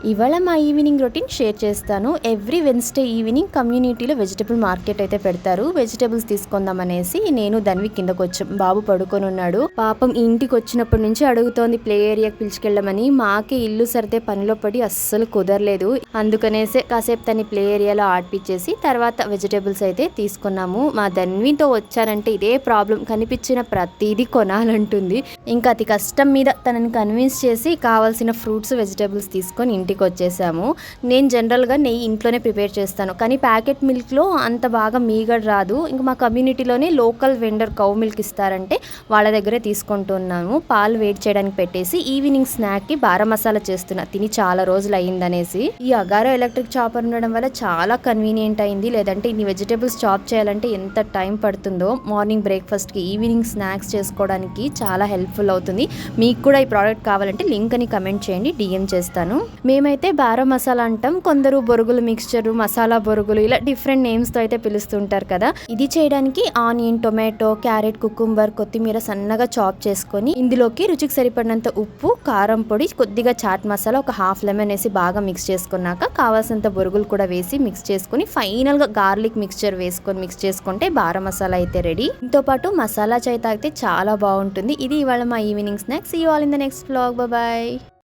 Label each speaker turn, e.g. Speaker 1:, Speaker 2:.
Speaker 1: ఇవాళ మా evening routine share చేస్తాను. ఎవ్రీ వెన్స్డే ఈవినింగ్ కమ్యూనిటీలో వెజిటబుల్ మార్కెట్ అయితే పెడతారు. వెజిటబుల్స్ తీసుకుందామనేసి నేను ధన్వి కిందకు వచ్చాం. బాబు పడుకొని ఉన్నాడు. పాపం ఇంటికి వచ్చినప్పటి నుంచి అడుగుతోంది ప్లే ఏరియాకి పిలుచుకెళ్ళమని. మాకే ఇల్లు సరితే పనిలో పడి అస్సలు కుదరలేదు. అందుకనేసే కాసేపు తని ప్లే ఏరియాలో ఆడిపించేసి తర్వాత వెజిటబుల్స్ అయితే తీసుకున్నాము. మా ధన్వితో వచ్చానంటే ఇదే ప్రాబ్లం, కనిపించిన ప్రతిదీ కొనాలంటుంది. ఇంకా అతి కష్టం మీద తనని కన్విన్స్ చేసి కావాల్సిన ఫ్రూట్స్ వెజిటబుల్స్ తీసుకొని ఇంటికి వచ్చేసాము. నేను జనరల్గా నెయ్యి ఇంట్లోనే ప్రిపేర్ చేస్తాను, కానీ ప్యాకెట్ మిల్క్లో అంత బాగా మీగడ రాదు. ఇంకా మా కమ్యూనిటీలోనే లోకల్ వెండర్ కౌ మిల్క్ ఇస్తారంటే వాళ్ళ దగ్గరే తీసుకుంటున్నాము. పాలు వేడి చేయడానికి పెట్టేసి ఈవినింగ్ స్నాక్కి బారా మసాలా చేస్తున్నా, తిని చాలా రోజులు అయ్యిందనేసి. ఈ అగారో ఎలక్ట్రిక్ చాపర్ ఉండడం వల్ల చాలా కన్వీనియంట్ అయింది. లేదంటే ఇన్ని వెజిటబుల్స్ చాప్ చేయాలంటే ఎంత టైం పడుతుందో. మార్నింగ్ బ్రేక్ఫాస్ట్కి ఈవినింగ్ స్నాక్స్ చేసుకోవడానికి చాలా హెల్ప్ఫుల్ అవుతుంది. మీకు కూడా ఈ ప్రోడక్ట్ కావాలంటే లింక్ అని కమెంట్ చేయండి, డిఎం చేస్తాను. మేమైతే బారా మసాలా అంటాం, కొందరు బొరుగులు మిక్స్చరు, మసాలా బొరుగులు, ఇలా డిఫరెంట్ నేమ్స్తో అయితే పిలుస్తుంటారు కదా. ఇది చేయడానికి ఆనియన్, టొమాటో, క్యారెట్, కుకుంబర్, కొత్తిమీర సన్నగా చాప్ చేసుకొని ఇందులోకి రుచికి సరిపడినంత ఉప్పు, కారం పొడి, కొద్దిగా చాట్ మసాలా, ఒక హాఫ్ లెమన్ వేసి బాగా మిక్స్ చేసుకున్నాక కావాల్సినంత బొరుగులు కూడా వేసి మిక్స్ చేసుకుని ఫైనల్గా గార్లిక్ మిక్స్చర్ వేసుకొని మిక్స్ చేసుకుంటే బారా మసాలా అయితే రెడీ. దీంతో పాటు మసాలా చాయ్ తాగితే చాలా బాగుంటుంది. ఇది ఇవాళ మా evening snacks. See you all in the next vlog. Bye.